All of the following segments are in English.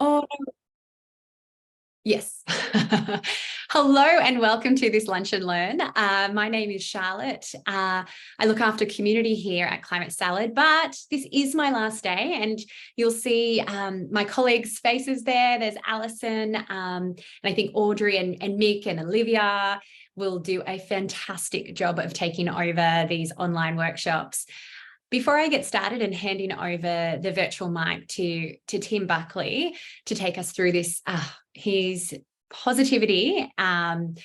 Oh, yes. Hello and welcome to this Lunch and Learn. My name is Charlotte. I look after community here at Climate Salad, but this is my last day and you'll see my colleagues' faces there. There's Alison and I think Audrey and Mick and Olivia will do a fantastic job of taking over these online workshops. Before I get started and handing over the virtual mic to Tim Buckley to take us through this, his positivity and,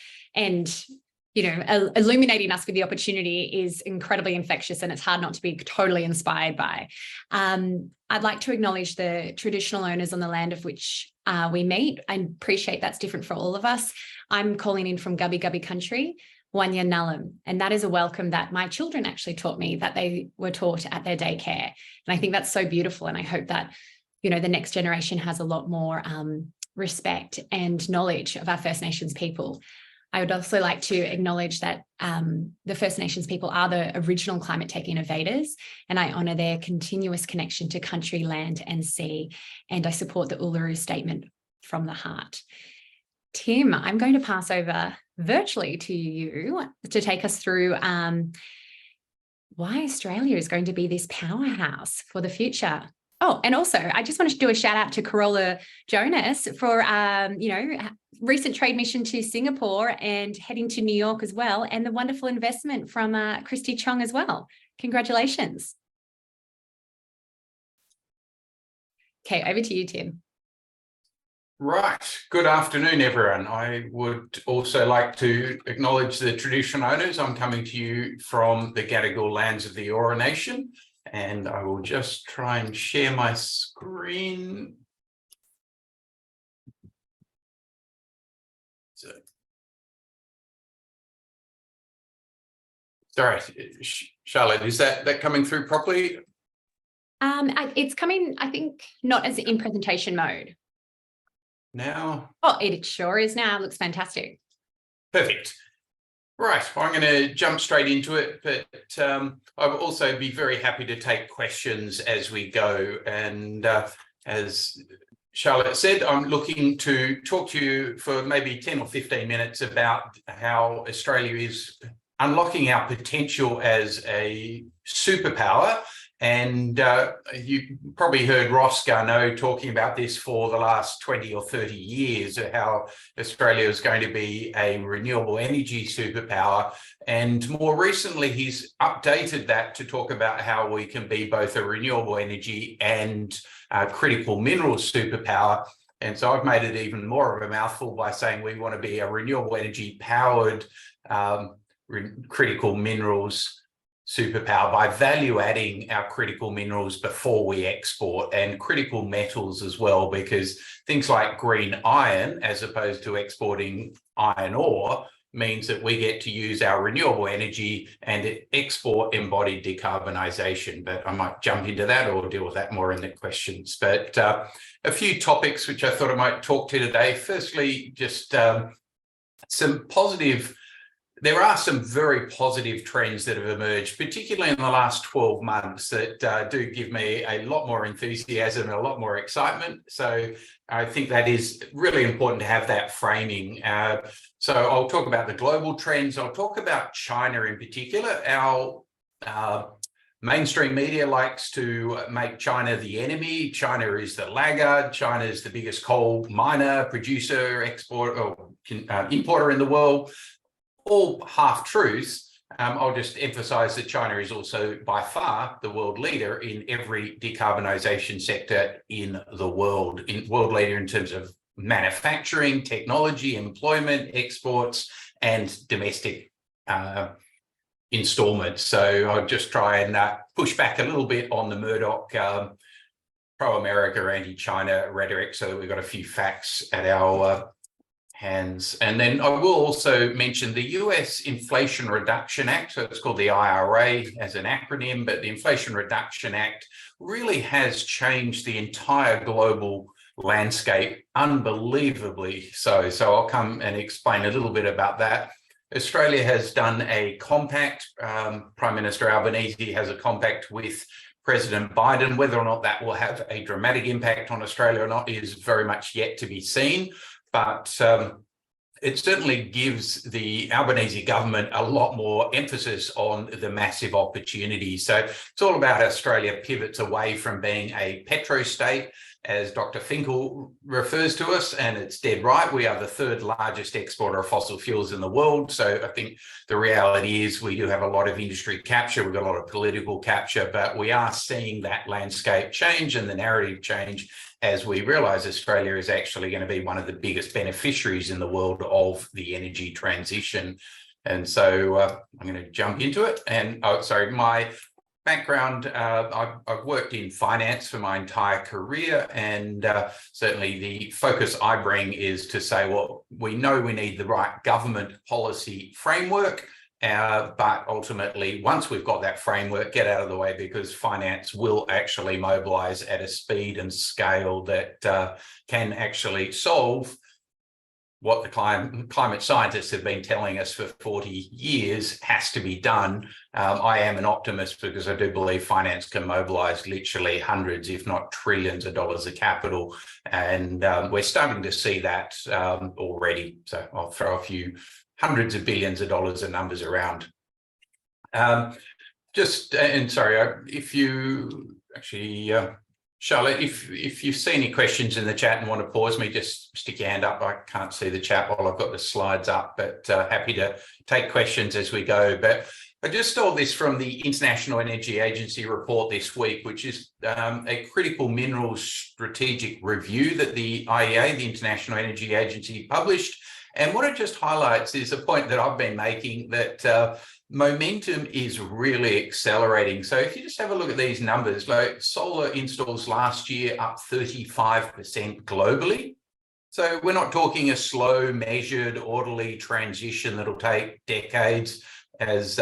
illuminating us with the opportunity is incredibly infectious and it's hard not to be totally inspired by. I'd like to acknowledge the traditional owners on the land of which we meet. I appreciate that's different for all of us. I'm calling in from Gubbi Gubbi country. Wanya Nullam. And that is a welcome that my children actually taught me, that they were taught at their daycare. And I think that's so beautiful. And I hope that, the next generation has a lot more respect and knowledge of our First Nations people. I would also like to acknowledge that the First Nations people are the original climate-taking innovators, and I honour their continuous connection to country, land and sea. And I support the Uluru Statement from the heart. Tim, I'm going to pass over virtually to you to take us through why Australia is going to be this powerhouse for the future. Oh, and also I just wanted to do a shout out to Carola Jonas for, recent trade mission to Singapore and heading to New York as well, and the wonderful investment from Christy Chong as well. Congratulations. Okay, over to you, Tim. Right. Good afternoon, everyone. I would also like to acknowledge the traditional owners. I'm coming to you from the Gadigal lands of the Eora Nation, and I will just try and share my screen. Sorry, Charlotte, is that coming through properly? It's coming, I think, not as in presentation mode. Now? Oh, it sure is now. Looks fantastic. Perfect. Right, I'm going to jump straight into it, but I will also be very happy to take questions as we go. And as Charlotte said, I'm looking to talk to you for maybe 10 or 15 minutes about how Australia is unlocking our potential as a superpower. And you probably heard Ross Garneau talking about this for the last 20 or 30 years, how Australia is going to be a renewable energy superpower. And more recently, he's updated that to talk about how we can be both a renewable energy and critical minerals superpower. And so I've made it even more of a mouthful by saying we want to be a renewable energy powered critical minerals superpower by value adding our critical minerals before we export, and critical metals as well, because things like green iron, as opposed to exporting iron ore, means that we get to use our renewable energy and export embodied decarbonisation. But I might jump into that or deal with that more in the questions. But a few topics which I thought I might talk to today. Firstly, just there are some very positive trends that have emerged, particularly in the last 12 months, that do give me a lot more enthusiasm and a lot more excitement. So I think that is really important to have that framing. So I'll talk about the global trends. I'll talk about China in particular. Our mainstream media likes to make China the enemy. China is the laggard. China is the biggest coal miner, producer, importer in the world. All half-truths. I'll just emphasise that China is also by far the world leader in every decarbonisation sector in the world. World leader in terms of manufacturing, technology, employment, exports, and domestic instalments. So I'll just try and push back a little bit on the Murdoch pro-America, anti-China rhetoric, so that we've got a few facts at our hands. And then I will also mention the US Inflation Reduction Act. So it's called the IRA as an acronym, but the Inflation Reduction Act really has changed the entire global landscape, unbelievably so. So I'll come and explain a little bit about that. Australia has done a compact. Prime Minister Albanese has a compact with President Biden. Whether or not that will have a dramatic impact on Australia or not is very much yet to be seen. But it certainly gives the Albanese government a lot more emphasis on the massive opportunity. So it's all about Australia pivots away from being a petro state, as Dr. Finkel refers to us, and it's dead right. We are the third largest exporter of fossil fuels in the world. So I think the reality is we do have a lot of industry capture, we've got a lot of political capture, but we are seeing that landscape change and the narrative change as we realise Australia is actually going to be one of the biggest beneficiaries in the world of the energy transition. And so I'm going to jump into it. And my background, I've worked in finance for my entire career, and certainly the focus I bring is to say, well, we know we need the right government policy framework, but ultimately, once we've got that framework, get out of the way, because finance will actually mobilise at a speed and scale that can actually solve what the climate scientists have been telling us for 40 years has to be done. I am an optimist because I do believe finance can mobilise literally hundreds, if not trillions of dollars of capital. And we're starting to see that already. So I'll throw a few hundreds of billions of dollars of numbers around. If you actually... Charlotte, if you see any questions in the chat and want to pause me, just stick your hand up. I can't see the chat while I've got the slides up, but happy to take questions as we go. But I just stole this from the International Energy Agency report this week, which is a critical minerals strategic review that the IEA, the International Energy Agency, published. And what it just highlights is a point that I've been making, that momentum is really accelerating. So if you just have a look at these numbers, like solar installs last year up 35% globally. So we're not talking a slow, measured, orderly transition that'll take decades, as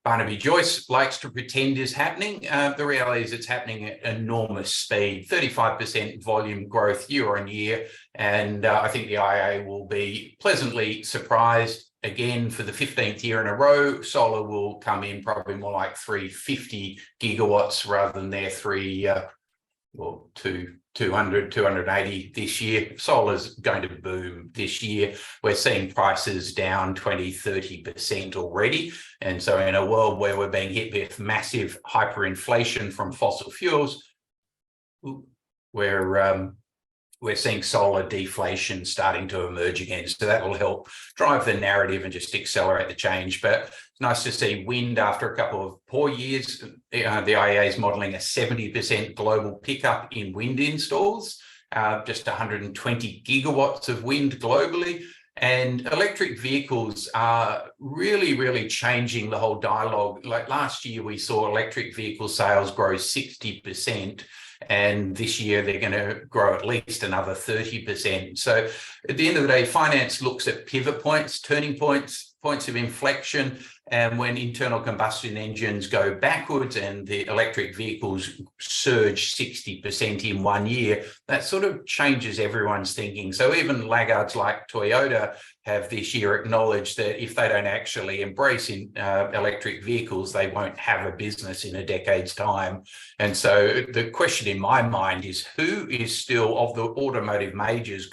Barnaby Joyce likes to pretend is happening. The reality is it's happening at enormous speed, 35% volume growth year on year. And I think the IEA will be pleasantly surprised. Again, for the 15th year in a row, solar will come in probably more like 350 gigawatts rather than their 200, 280 this year. Solar's going to boom this year. We're seeing prices down 20, 30% already. And so in a world where we're being hit with massive hyperinflation from fossil fuels, we're seeing solar deflation starting to emerge again. So that will help drive the narrative and just accelerate the change. But it's nice to see wind after a couple of poor years. The IEA is modelling a 70% global pickup in wind installs, just 120 gigawatts of wind globally. And electric vehicles are really, really changing the whole dialogue. Like last year, we saw electric vehicle sales grow 60%. And this year, they're going to grow at least another 30%. So at the end of the day, finance looks at pivot points, turning points, points of inflection. And when internal combustion engines go backwards and the electric vehicles surge 60% in 1 year, that sort of changes everyone's thinking. So even laggards like Toyota have this year acknowledged that if they don't actually embrace electric vehicles, they won't have a business in a decade's time. And so the question in my mind is, who is still, of the automotive majors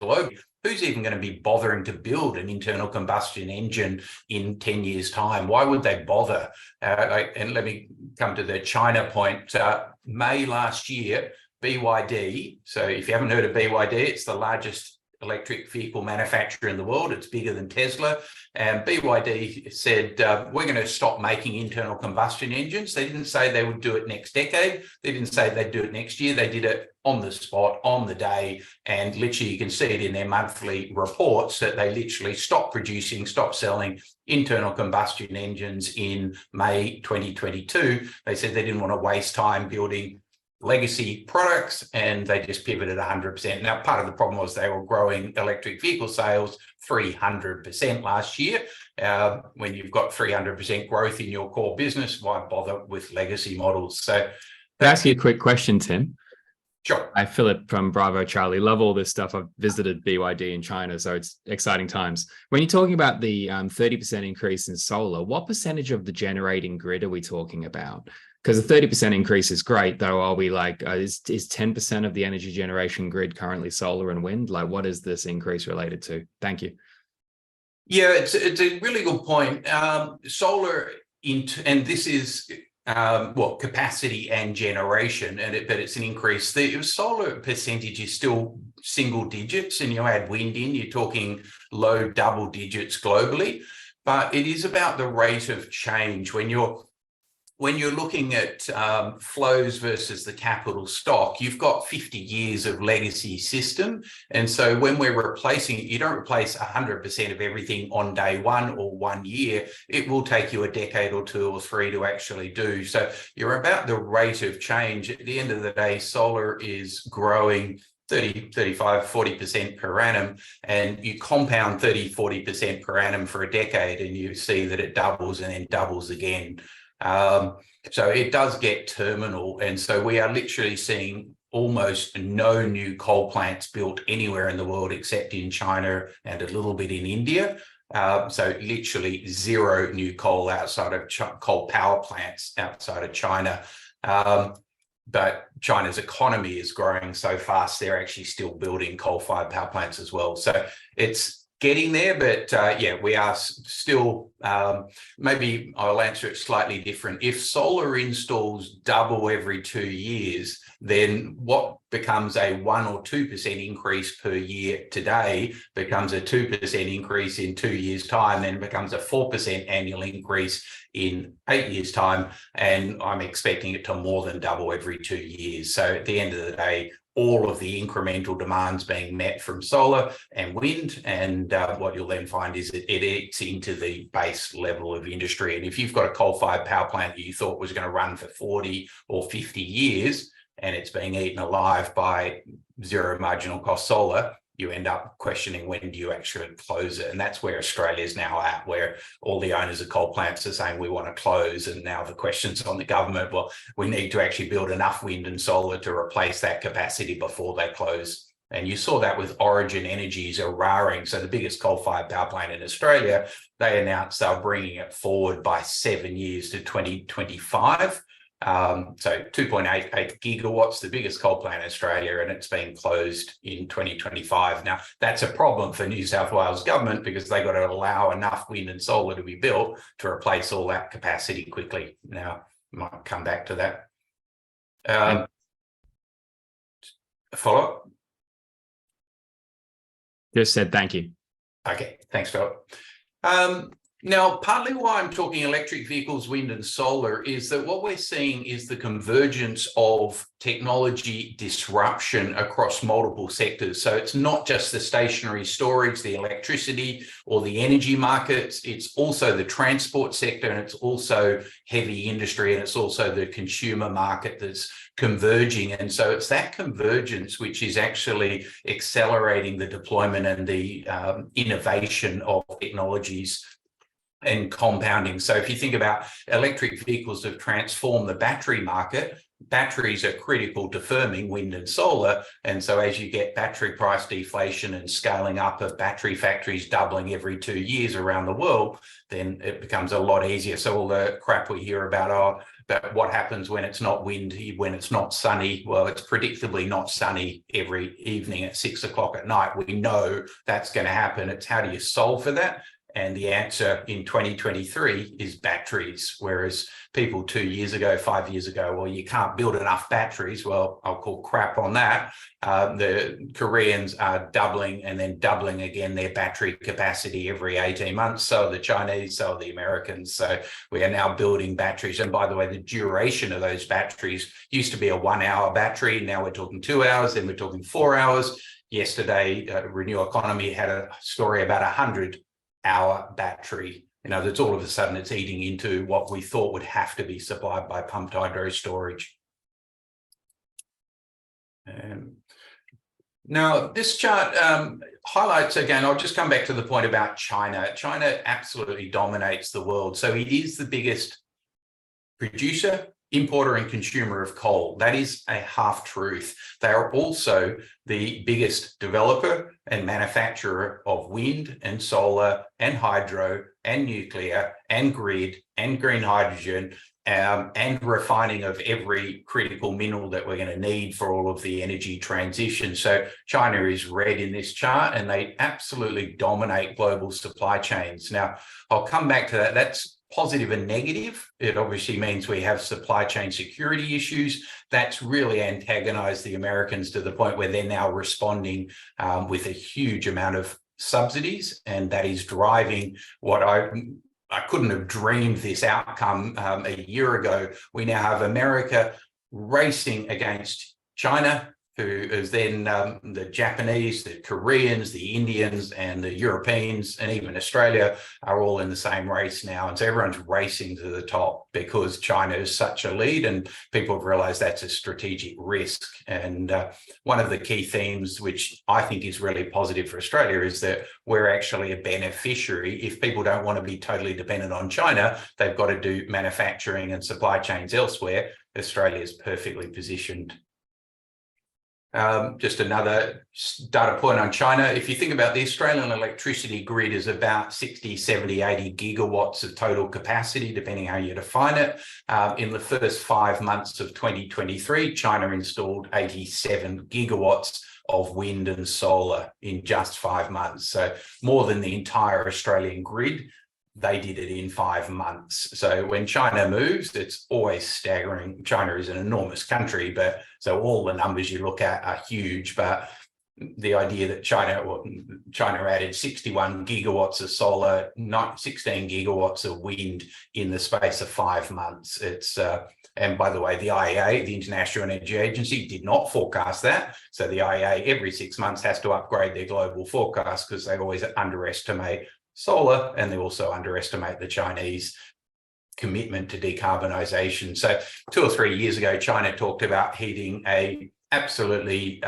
globally, who's even going to be bothering to build an internal combustion engine in 10 years' time? Why would they bother? And let me come to the China point. May last year, BYD, so if you haven't heard of BYD, it's the largest electric vehicle manufacturer in the world. It's bigger than Tesla. And BYD said, we're going to stop making internal combustion engines. They didn't say they would do it next decade. They didn't say they'd do it next year. They did it on the spot, on the day. And literally, you can see it in their monthly reports that they literally stopped producing, stopped selling internal combustion engines in May 2022. They said they didn't want to waste time building legacy products, and they just pivoted 100%. Now, part of the problem was they were growing electric vehicle sales 300% last year. When you've got 300% growth in your core business, why bother with legacy models? So, can I ask you a quick question, Tim? Sure. Hi, Philip from Bravo Charlie. Love all this stuff. I've visited BYD in China, so it's exciting times. When you're talking about the 30% increase in solar, what percentage of the generating grid are we talking about? Because a 30% increase is great, though. Are we like, is 10% of the energy generation grid currently solar and wind? Like, what is this increase related to? Thank you. Yeah, it's a really good point. Solar, and this is capacity and generation, but it's an increase. The solar percentage is still single digits, and you add wind in, you're talking low double digits globally. But it is about the rate of change when you're looking at flows versus the capital stock. You've got 50 years of legacy system. And so when we're replacing it, you don't replace 100% of everything on day one or 1 year. It will take you a decade or 2 or 3 to actually do. So you're about the rate of change. At the end of the day, solar is growing 30, 35, 40% per annum, and you compound 30, 40% per annum for a decade, and you see that it doubles and then doubles again. So it does get terminal. And so we are literally seeing almost no new coal plants built anywhere in the world except in China and a little bit in India. So literally zero new coal outside of coal power plants outside of China. But China's economy is growing so fast, they're actually still building coal-fired power plants as well. So it's getting there, but yeah, we are still, maybe I'll answer it slightly different. If solar installs double every 2 years, then what becomes a 1 or 2% increase per year today becomes a 2% increase in 2 years' time, then becomes a 4% annual increase in 8 years' time. And I'm expecting it to more than double every 2 years. So at the end of the day, all of the incremental demands being met from solar and wind, and what you'll then find is it eats into the base level of industry. And if you've got a coal-fired power plant that you thought was going to run for 40 or 50 years, and it's being eaten alive by zero marginal cost solar, you end up questioning, when do you actually close it? And that's where Australia is now at, where all the owners of coal plants are saying we want to close. And now the question's on the government. Well, we need to actually build enough wind and solar to replace that capacity before they close. And you saw that with Origin Energy's Eraring. So the biggest coal-fired power plant in Australia, they announced they're bringing it forward by 7 years to 2025. So 2.88 gigawatts, the biggest coal plant in Australia, and it's being closed in 2025. Now, that's a problem for New South Wales government because they've got to allow enough wind and solar to be built to replace all that capacity quickly. Now, I might come back to that. Follow-up? Just said thank you. Okay, thanks, Philip. Now, partly why I'm talking electric vehicles, wind and solar is that what we're seeing is the convergence of technology disruption across multiple sectors. So it's not just the stationary storage, the electricity or the energy markets, it's also the transport sector, and it's also heavy industry, and it's also the consumer market that's converging. And so it's that convergence which is actually accelerating the deployment and the innovation of technologies and compounding. So if you think about electric vehicles have transformed the battery market, batteries are critical to firming wind and solar. And so as you get battery price deflation and scaling up of battery factories doubling every 2 years around the world, then it becomes a lot easier. So all the crap we hear about, but what happens when it's not windy, when it's not sunny? Well, it's predictably not sunny every evening at 6 o'clock at night. We know that's going to happen. It's how do you solve for that? And the answer in 2023 is batteries, whereas people 2 years ago, 5 years ago, well, you can't build enough batteries. Well, I'll call crap on that. The Koreans are doubling and then doubling again their battery capacity every 18 months. So are the Chinese, so are the Americans. So we are now building batteries. And by the way, the duration of those batteries used to be a 1 hour battery. Now we're talking 2 hours, then we're talking 4 hours. Yesterday, Renewable Economy had a story about 100-hour battery. You know, that's all of a sudden it's eating into what we thought would have to be supplied by pumped hydro storage. Now, this chart highlights, again, I'll just come back to the point about China. China absolutely dominates the world. So it is the biggest producer, importer and consumer of coal. That is a half-truth. They are also the biggest developer and manufacturer of wind and solar and hydro and nuclear and grid and green hydrogen and refining of every critical mineral that we're going to need for all of the energy transition. So China is red in this chart, and they absolutely dominate global supply chains. Now, I'll come back to that. That's positive and negative. It obviously means we have supply chain security issues. That's really antagonized the Americans to the point where they're now responding with a huge amount of subsidies, and that is driving what I couldn't have dreamed this outcome a year ago. We now have America racing against China, who is then the Japanese, the Koreans, the Indians, and the Europeans, and even Australia are all in the same race now. And so everyone's racing to the top because China is such a lead, and people have realized that's a strategic risk. And one of the key themes, which I think is really positive for Australia, is that we're actually a beneficiary. If people don't want to be totally dependent on China, they've got to do manufacturing and supply chains elsewhere. Australia is perfectly positioned. Just another data point on China. If you think about the Australian electricity grid is about 60, 70, 80 gigawatts of total capacity, depending how you define it. In the first 5 months of 2023, China installed 87 gigawatts of wind and solar in just 5 months. So more than the entire Australian grid. They did it in 5 months. So when China moves, it's always staggering. China is an enormous country, but so all the numbers you look at are huge. But the idea that China added 61 gigawatts of solar, 16 gigawatts of wind in the space of 5 months. It's and by the way, the IEA, the International Energy Agency, did not forecast that. So the IEA every 6 months has to upgrade their global forecast because they always underestimate solar, and they also underestimate the Chinese commitment to decarbonisation. So 2 or 3 years ago, China talked about hitting a absolutely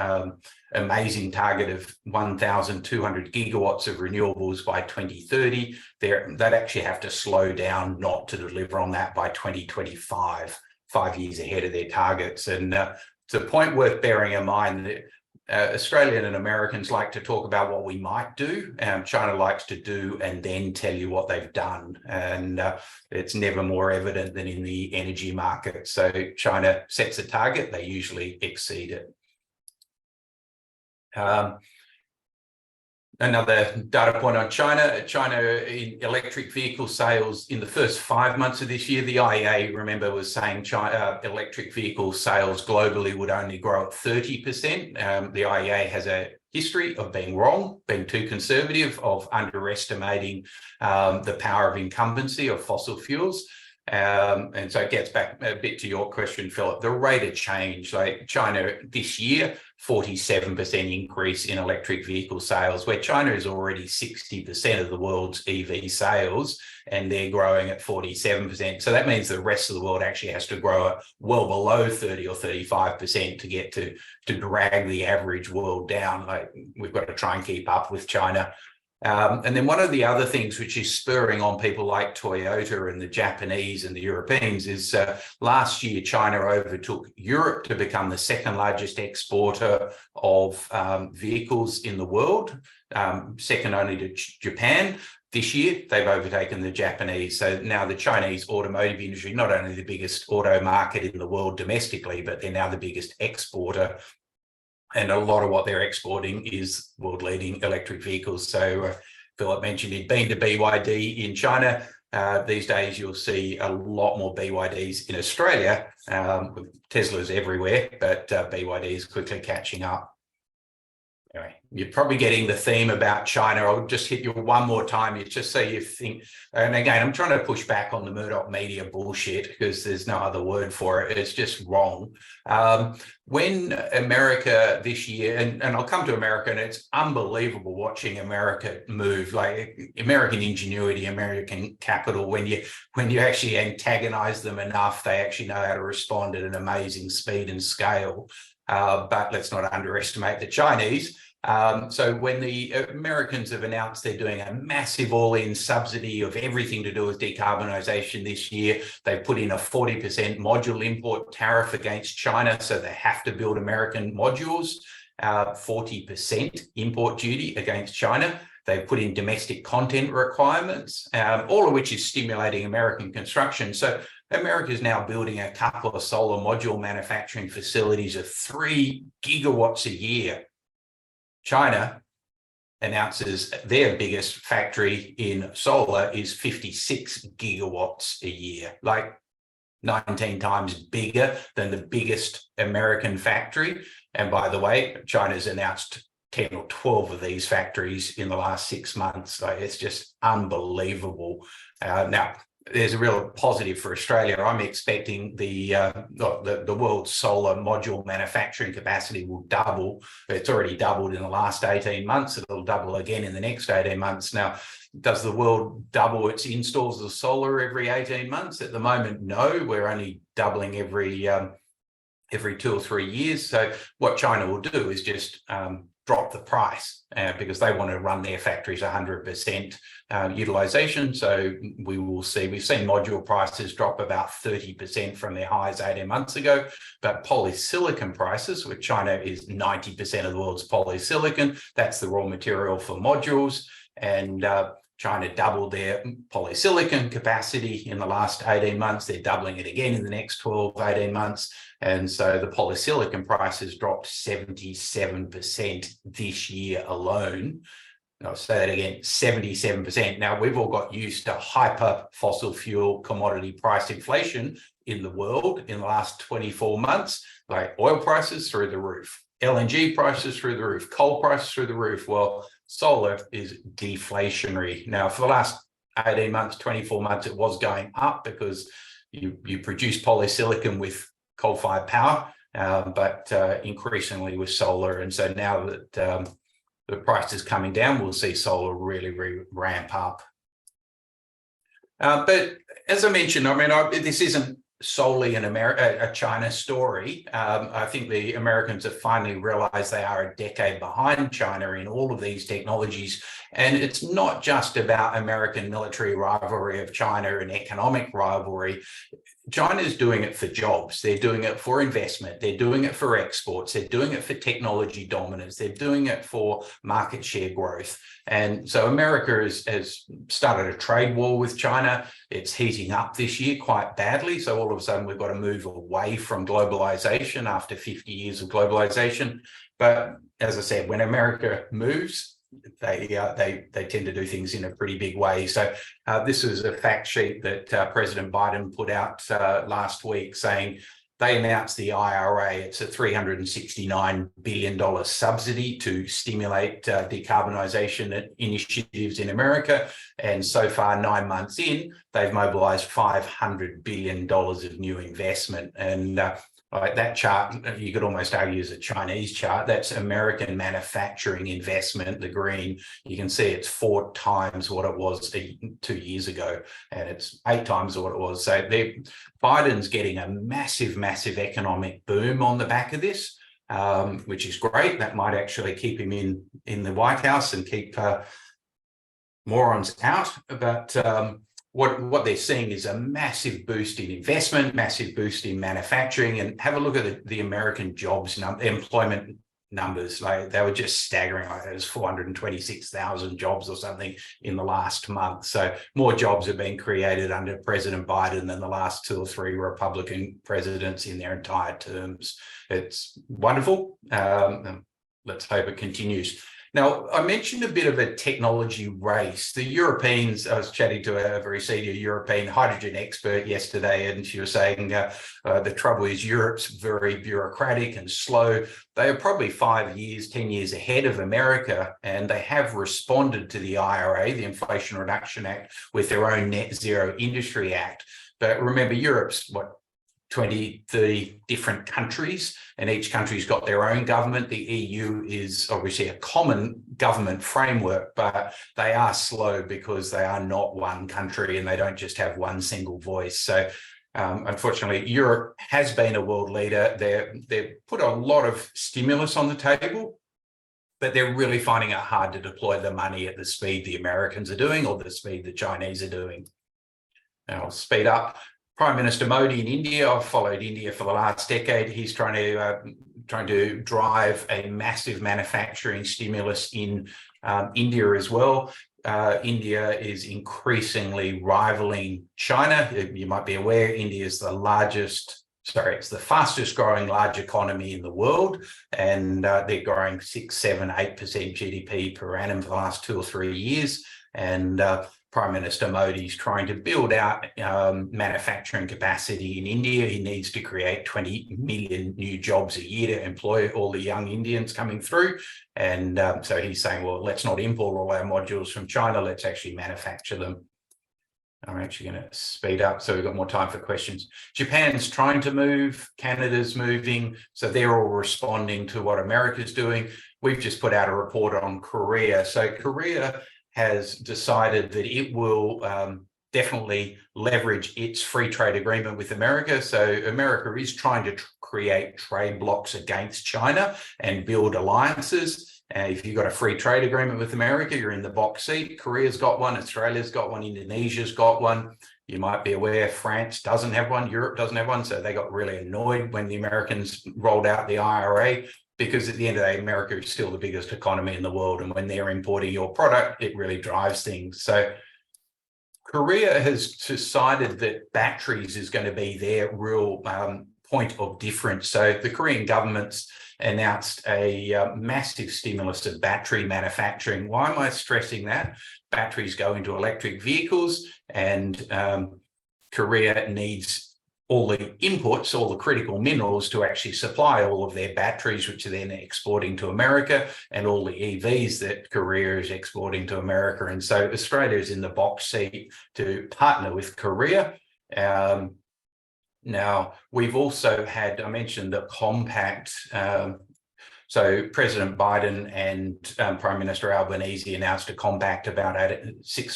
amazing target of 1,200 gigawatts of renewables by 2030. They'd actually have to slow down not to deliver on that by 2025, 5 years ahead of their targets. And it's a point worth bearing in mind that Australian and Americans like to talk about what we might do. China likes to do and then tell you what they've done. And it's never more evident than in the energy market. So China sets a target, they usually exceed it. Another data point on China. China in electric vehicle sales in the first 5 months of this year, the IEA, remember, was saying China electric vehicle sales globally would only grow at 30%. The IEA has a history of being wrong, being too conservative, of underestimating the power of incumbency of fossil fuels. And so it gets back a bit to your question, Philip, the rate of change, like China this year, 47% increase in electric vehicle sales, where China is already 60% of the world's EV sales, and they're growing at 47%. So that means the rest of the world actually has to grow at well below 30 or 35% to get to drag the average world down. Like, we've got to try and keep up with China. And then one of the other things which is spurring on people like Toyota and the Japanese and the Europeans is last year, China overtook Europe to become the second largest exporter of vehicles in the world, second only to Japan. This year, they've overtaken the Japanese. So now the Chinese automotive industry, not only the biggest auto market in the world domestically, but they're now the biggest exporter. And a lot of what they're exporting is world-leading electric vehicles. So Philip mentioned he'd been to BYD in China. These days, you'll see a lot more BYDs in Australia. Tesla's everywhere, but BYD is quickly catching up. Anyway, you're probably getting the theme about China. I'll just hit you one more time, just so you think. And again, I'm trying to push back on the Murdoch media bullshit because there's no other word for it. It's just wrong. When America this year, and I'll come to America, and it's unbelievable watching America move, like American ingenuity, American capital. When you actually antagonize them enough, they actually know how to respond at an amazing speed and scale. But let's not underestimate the Chinese. So when the Americans have announced they're doing a massive all-in subsidy of everything to do with decarbonisation this year, they've put in a 40% module import tariff against China, so they have to build American modules, 40% import duty against China. They've put in domestic content requirements, all of which is stimulating American construction. So America is now building a couple of solar module manufacturing facilities of 3 gigawatts a year. China announces their biggest factory in solar is 56 gigawatts a year, like 19 times bigger than the biggest American factory. And by the way, China's announced 10 or 12 of these factories in the last 6 months. So it's just unbelievable. Now, there's a real positive for Australia. I'm expecting the world's solar module manufacturing capacity will double. It's already doubled in the last 18 months. It'll double again in the next 18 months. Now, does the world double its installs of solar every 18 months? At the moment, no. We're only doubling every 2 or 3 years. So what China will do is just drop the price because they want to run their factories 100% utilization. So we've seen module prices drop about 30% from their highs 18 months ago, but polysilicon prices, which China is 90% of the world's polysilicon, that's the raw material for modules, and China doubled their polysilicon capacity in the last 18 months. They're doubling it again in the next 12, 18 months. And so the polysilicon prices dropped 77% this year alone. I'll say that again, 77%. Now, we've all got used to hyper fossil fuel commodity price inflation in the world in the last 24 months, like oil prices through the roof, LNG prices through the roof, coal prices through the roof. Well, solar is deflationary. Now, for the last 18 months, 24 months, it was going up because you produce polysilicon with coal-fired power, but increasingly with solar. And so now that the price is coming down, we'll see solar really ramp up. But as I mentioned, I mean, this isn't solely a China story. I think the Americans have finally realized they are a decade behind China in all of these technologies. And it's not just about American military rivalry of China and economic rivalry. China is doing it for jobs. They're doing it for investment. They're doing it for exports. They're doing it for technology dominance. They're doing it for market share growth. And so America has started a trade war with China. It's heating up this year quite badly. So all of a sudden, we've got to move away from globalization after 50 years of globalization. But as I said, when America moves, they tend to do things in a pretty big way. So this was a fact sheet that President Biden put out last week saying they announced the IRA. It's a $369 billion subsidy to stimulate decarbonisation initiatives in America. And so far, 9 months in, they've mobilised $500 billion of new investment. And that chart, you could almost argue is a Chinese chart. That's American manufacturing investment, the green. You can see it's 4 times what it was 2 years ago, and it's 8 times what it was. So Biden's getting a massive economic boom on the back of this, which is great. That might actually keep him in the White House and keep morons out. But what they're seeing is a massive boost in investment, massive boost in manufacturing, and have a look at the American jobs employment numbers. Like, they were just staggering. Like, there's 426,000 jobs or something in the last month. So more jobs have been created under President Biden than the last 2 or 3 Republican presidents in their entire terms. It's wonderful. Let's hope it continues. Now, I mentioned a bit of a technology race. The Europeans, I was chatting to a very senior European hydrogen expert yesterday, and she was saying the trouble is Europe's very bureaucratic and slow. They are probably 5 years, 10 years ahead of America, and they have responded to the IRA, the Inflation Reduction Act, with their own Net Zero Industry Act. But remember, Europe's 20, 30 different countries, and each country's got their own government. The EU is obviously a common government framework, but they are slow because they are not one country and they don't just have one single voice. So unfortunately, Europe has been a world leader. They've put a lot of stimulus on the table, but they're really finding it hard to deploy the money at the speed the Americans are doing or the speed the Chinese are doing. Now, I'll speed up. Prime Minister Modi in India, I've followed India for the last decade. He's trying to trying to drive a massive manufacturing stimulus in India as well. India is increasingly rivaling China. You might be aware India is it's the fastest growing large economy in the world, and they're growing 6, 7, 8% GDP per annum for the last 2 or 3 years. And Prime Minister Modi is trying to build out manufacturing capacity in India. He needs to create 20 million new jobs a year to employ all the young Indians coming through. And so he's saying, well, let's not import all our modules from China. Let's actually manufacture them. I'm actually going to speed up so we've got more time for questions. Japan's trying to move. Canada's moving. So they're all responding to what America's doing. We've just put out a report on Korea. So Korea has decided that it will definitely leverage its free trade agreement with America. So America is trying to create trade blocks against China and build alliances. If you've got a free trade agreement with America, you're in the box seat. Korea's got one, Australia's got one, Indonesia's got one. You might be aware France doesn't have one, Europe doesn't have one. So they got really annoyed when the Americans rolled out the IRA, because at the end of the day, America is still the biggest economy in the world. And when they're importing your product, it really drives things. So Korea has decided that batteries is going to be their real point of difference. So the Korean government's announced a massive stimulus of battery manufacturing. Why am I stressing that? Batteries go into electric vehicles, and Korea needs all the inputs, all the critical minerals to actually supply all of their batteries, which are then exporting to America, and all the EVs that Korea is exporting to America. And so Australia is in the box seat to partner with Korea. Now, we've also had, I mentioned the compact. So President Biden and Prime Minister Albanese announced a compact about 8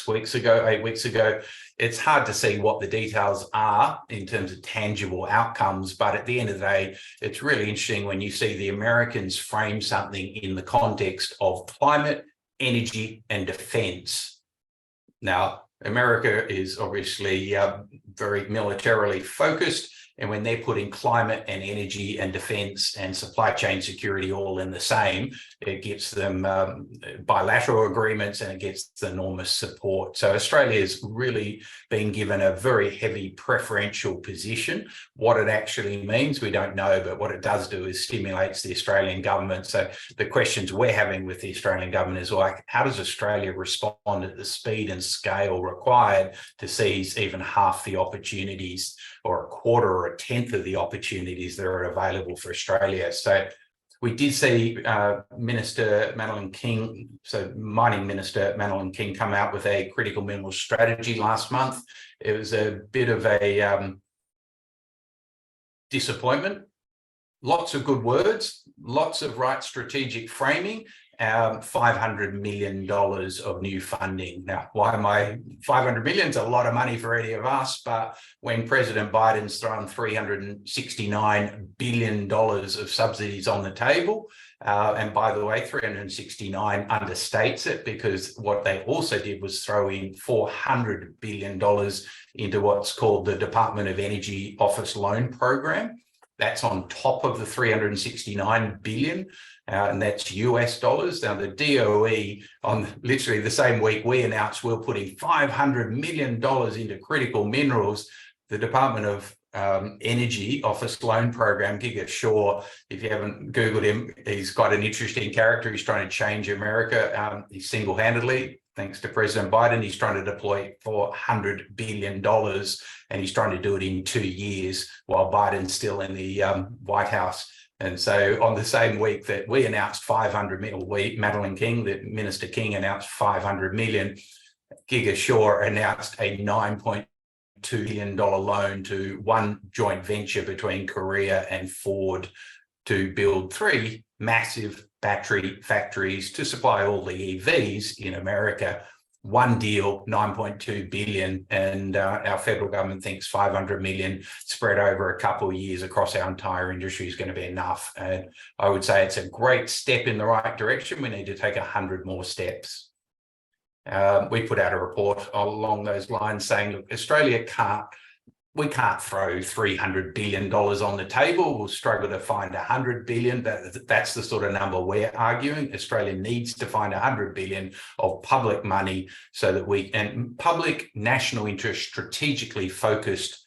weeks ago. It's hard to see what the details are in terms of tangible outcomes, but at the end of the day, it's really interesting when you see the Americans frame something in the context of climate, energy, and defense. Now, America is obviously very militarily focused, and when they're putting climate and energy and defense and supply chain security all in the same, it gets them bilateral agreements, and it gets enormous support. So Australia has really been given a very heavy preferential position. What it actually means, we don't know, but what it does do is stimulates the Australian government. So the questions we're having with the Australian government is, like, how does Australia respond at the speed and scale required to seize even half the opportunities, or a quarter or a tenth of the opportunities that are available for Australia? So we did see Minister Madeleine King, so Mining Minister Madeleine King, come out with a critical minerals strategy last month. It was a bit of a disappointment. Lots of good words, lots of right strategic framing, $500 million of new funding. Now, why am I 500 million? Is a lot of money for any of us, but when President Biden's thrown $369 billion of subsidies on the table, and by the way, 369 understates it, because what they also did was throw in $400 billion into what's called the Department of Energy Office Loan Program. That's on top of the 369 billion, and that's US dollars. Now, the DOE, on literally the same week we announced we're putting $500 million into critical minerals, the Department of Energy Office Loan Program, Giga Shaw, if you haven't Googled him, he's quite an interesting character. He's trying to change America. He's single-handedly, thanks to President Biden, he's trying to deploy $400 billion, and he's trying to do it in 2 years while Biden's still in the White House. And so on the same week that we announced 500 million, Madeleine King, the Minister King, announced 500 million, Giga Shaw announced a $9.2 billion loan to one joint venture between Korea and Ford to build 3 massive battery factories to supply all the EVs in America. One deal, 9.2 billion, and our federal government thinks 500 million spread over a couple of years across our entire industry is going to be enough. And I would say it's a great step in the right direction. We need to take 100 more steps. We put out a report along those lines saying, look, Australia can't we can't throw $300 billion on the table. We'll struggle to find $100 billion. That's the sort of number we're arguing. Australia needs to find $100 billion of public money so that and public national interest strategically focused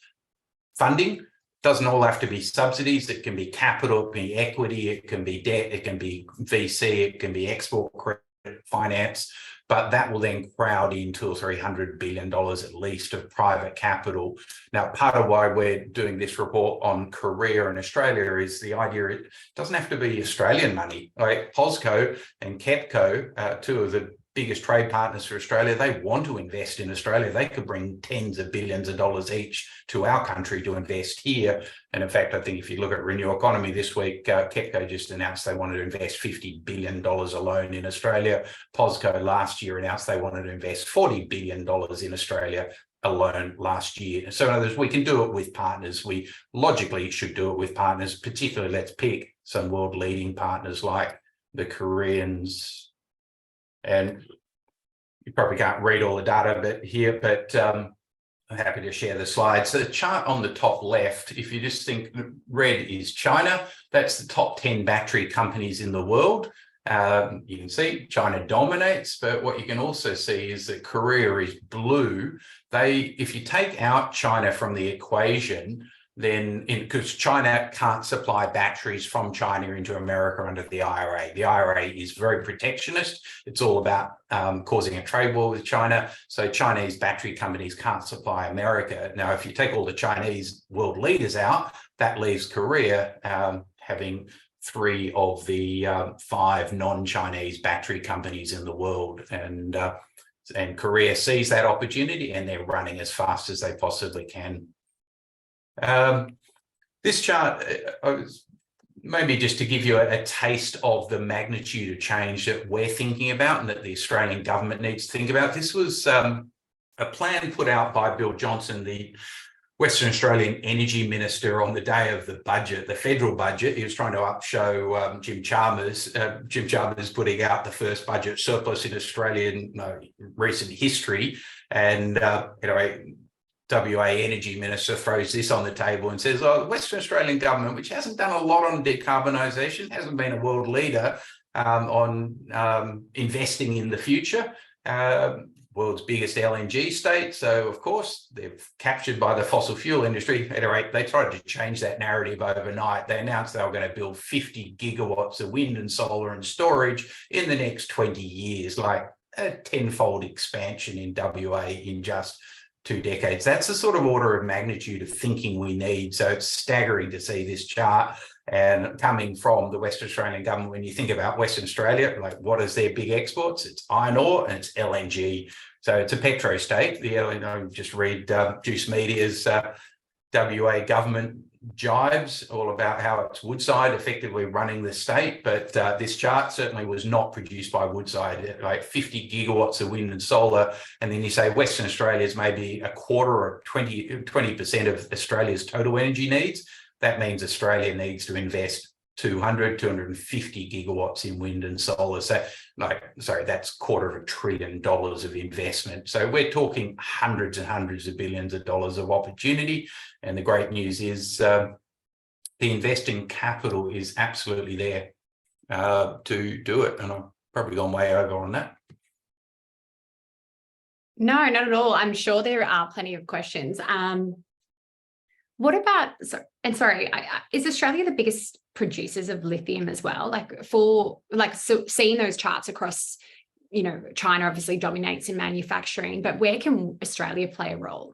funding. Doesn't all have to be subsidies. It can be capital, it can be equity, it can be debt, it can be VC, it can be export credit finance. But that will then crowd in $200 or $300 billion at least of private capital. Now, part of why we're doing this report on Korea and Australia is the idea it doesn't have to be Australian money. Like POSCO and KEPCO, two of the biggest trade partners for Australia, they want to invest in Australia. They could bring tens of billions of dollars each to our country to invest here. And in fact, I think if you look at Renewable Economy this week, KEPCO just announced they wanted to invest $50 billion alone in Australia. POSCO last year announced they wanted to invest $40 billion in Australia alone last year. So in other words, we can do it with partners. We logically should do it with partners, particularly let's pick some world leading partners like the Koreans. And you probably can't read all the data but I'm happy to share the slides. So the chart on the top left, if you just think red is China, that's the top 10 battery companies in the world. You can see China dominates, but what you can also see is that Korea is blue. If you take out China from the equation, then because China can't supply batteries from China into America under the IRA. The IRA is very protectionist. It's all about causing a trade war with China. So Chinese battery companies can't supply America. Now, if you take all the Chinese world leaders out, that leaves Korea having 3 of the 5 non-Chinese battery companies in the world. And Korea sees that opportunity and they're running as fast as they possibly can. This chart, maybe just to give you a taste of the magnitude of change that we're thinking about and that the Australian government needs to think about. This was a plan put out by Bill Johnson, the Western Australian Energy Minister, on the day of the budget, the federal budget. He was trying to upshow Jim Chalmers. Jim Chalmers putting out the first budget surplus in Australian recent history. And anyway, WA Energy Minister throws this on the table and says, the Western Australian government, which hasn't done a lot on decarbonisation, hasn't been a world leader on investing in the future, world's biggest LNG state. So, of course, they're captured by the fossil fuel industry. At any rate, they tried to change that narrative overnight. They announced they were going to build 50 gigawatts of wind and solar and storage in the next 20 years, like a tenfold expansion in WA in just 2 decades. That's the sort of order of magnitude of thinking we need. So it's staggering to see this chart and coming from the Western Australian government. When you think about Western Australia, like what is their big exports? It's iron ore and it's LNG. So it's a petro state. Just read Juice Media's WA government jibes all about how it's Woodside effectively running the state, but this chart certainly was not produced by Woodside. Like 50 gigawatts of wind and solar, and then you say Western Australia is maybe a quarter or 20% of Australia's total energy needs. That means Australia needs to invest 250 gigawatts in wind and solar. So, that's $250 billion of investment. So we're talking hundreds and hundreds of billions of dollars of opportunity. And the great news is the investing capital is absolutely there to do it. And I've probably gone way over on that. No, not at all. I'm sure there are plenty of questions. What about, is Australia the biggest producers of lithium as well? So seeing those charts across, China obviously dominates in manufacturing, but where can Australia play a role?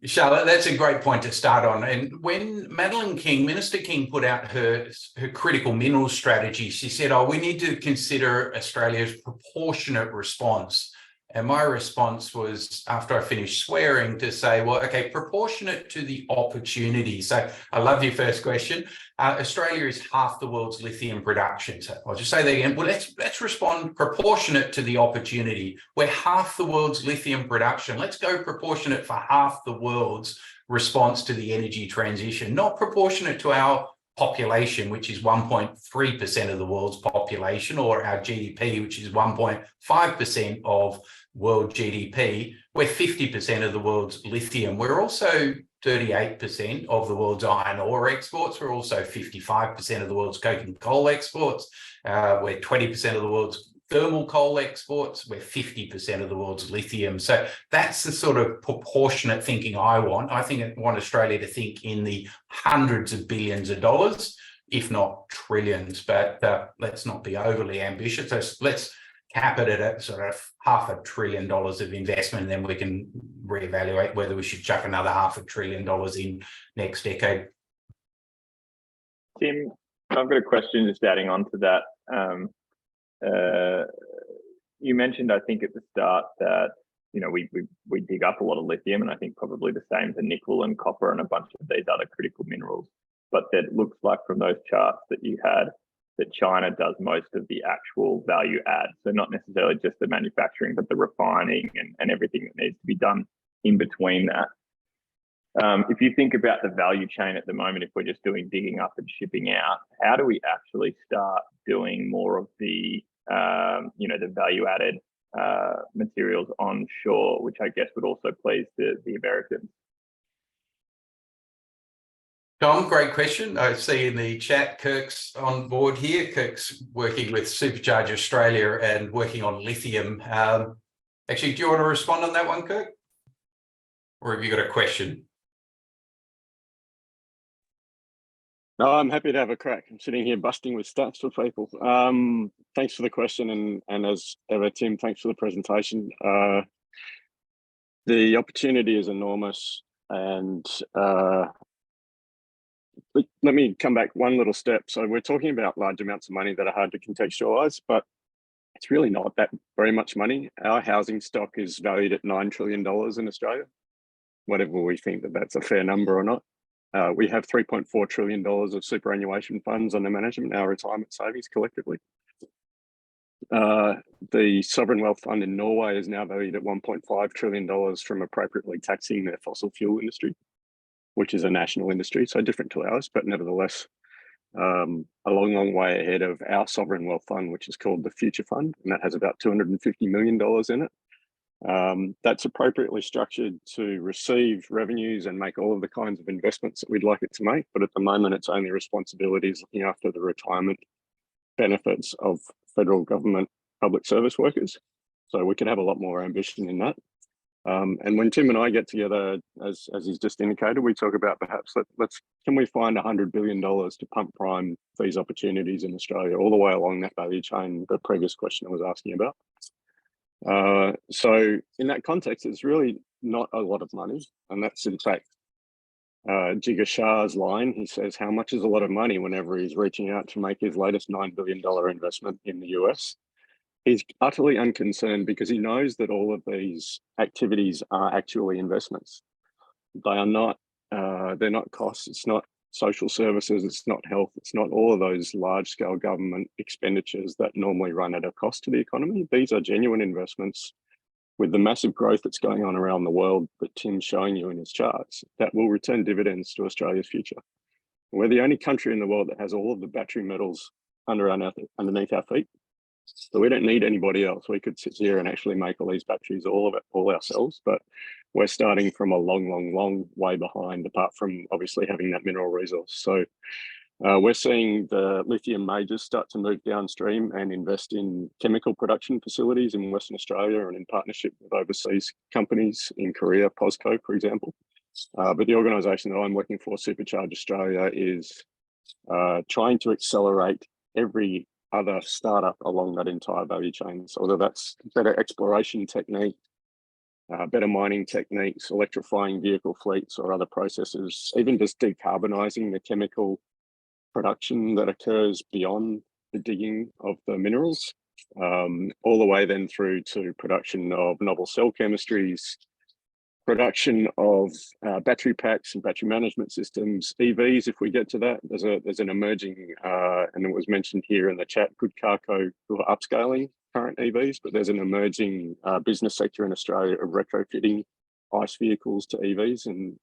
Charlotte, that's a great point to start on. And when Minister King put out her critical minerals strategy, she said, we need to consider Australia's proportionate response. And my response was, after I finished swearing, to say, well, okay, proportionate to the opportunity. So I love your first question. Australia is half the world's lithium production. So I'll just say that again. Well, let's respond proportionate to the opportunity. We're half the world's lithium production. Let's go proportionate for half the world's response to the energy transition, not proportionate to our population, which is 1.3% of the world's population, or our GDP, which is 1.5% of world GDP, we're 50% of the world's lithium. We're also 38% of the world's iron ore exports. We're also 55% of the world's coking coal exports. We're 20% of the world's thermal coal exports. We're 50% of the world's lithium. So that's the sort of proportionate thinking I want. I want Australia to think in the hundreds of billions of dollars, if not trillions, but let's not be overly ambitious. So let's cap it at sort of $500 billion of investment, and then we can reevaluate whether we should chuck another $500 billion in next decade. Tim, I've got a question just adding on to that. You mentioned, I think at the start, that we dig up a lot of lithium, and I think probably the same for nickel and copper and a bunch of these other critical minerals. But that looks like from those charts that you had that China does most of the actual value add. So not necessarily just the manufacturing, but the refining and everything that needs to be done in between that. If you think about the value chain at the moment, if we're just doing digging up and shipping out, how do we actually start doing more of the the value added materials onshore, which I guess would also please the Americans? Tom, great question. I see in the chat Kirk's on board here. Kirk's working with Supercharge Australia and working on lithium. Actually, do you want to respond on that one, Kirk? Or have you got a question? No, I'm happy to have a crack. I'm sitting here busting with stats for people. Thanks for the question, and as ever, Tim, thanks for the presentation. The opportunity is enormous, and let me come back one little step. So we're talking about large amounts of money that are hard to contextualize, but it's really not that very much money. Our housing stock is valued at $9 trillion in Australia, whatever we think that's a fair number or not. We have $3.4 trillion of superannuation funds under management, our retirement savings collectively. The sovereign wealth fund in Norway is now valued at $1.5 trillion from appropriately taxing their fossil fuel industry, which is a national industry, so different to ours, but nevertheless, a long way ahead of our sovereign wealth fund, which is called the Future Fund, and that has about $250 million in it. That's appropriately structured to receive revenues and make all of the kinds of investments that we'd like it to make. But at the moment, its only responsibility is looking after the retirement benefits of federal government public service workers. So we could have a lot more ambition in that. And when Tim and I get together, as he's just indicated, we talk about perhaps can we find $100 billion to pump prime these opportunities in Australia all the way along that value chain the previous questioner was asking about. So in that context, it's really not a lot of money. And that's in fact, Jigar Shah's line. He says, how much is a lot of money whenever he's reaching out to make his latest $9 billion investment in the US? He's utterly unconcerned because he knows that all of these activities are actually investments. They are not, they're not costs. It's not social services. It's not health. It's not all of those large scale government expenditures that normally run at a cost to the economy. These are genuine investments with the massive growth that's going on around the world that Tim's showing you in his charts that will return dividends to Australia's future. We're the only country in the world that has all of the battery metals underneath our feet. So we don't need anybody else. We could sit here and actually make all these batteries, all of it, all ourselves, but we're starting from a long way behind, apart from obviously having that mineral resource. So we're seeing the lithium majors start to move downstream and invest in chemical production facilities in Western Australia and in partnership with overseas companies in Korea, POSCO, for example. But the organisation that I'm working for, Supercharge Australia, is trying to accelerate every other startup along that entire value chain. So whether that's better exploration technique, better mining techniques, electrifying vehicle fleets or other processes, even just decarbonising the chemical production that occurs beyond the digging of the minerals, all the way then through to production of novel cell chemistries, production of battery packs and battery management systems, EVs, if we get to that. There's an emerging, and it was mentioned here in the chat, Good Carco, who are upscaling current EVs, but there's an emerging business sector in Australia of retrofitting ICE vehicles to EVs. And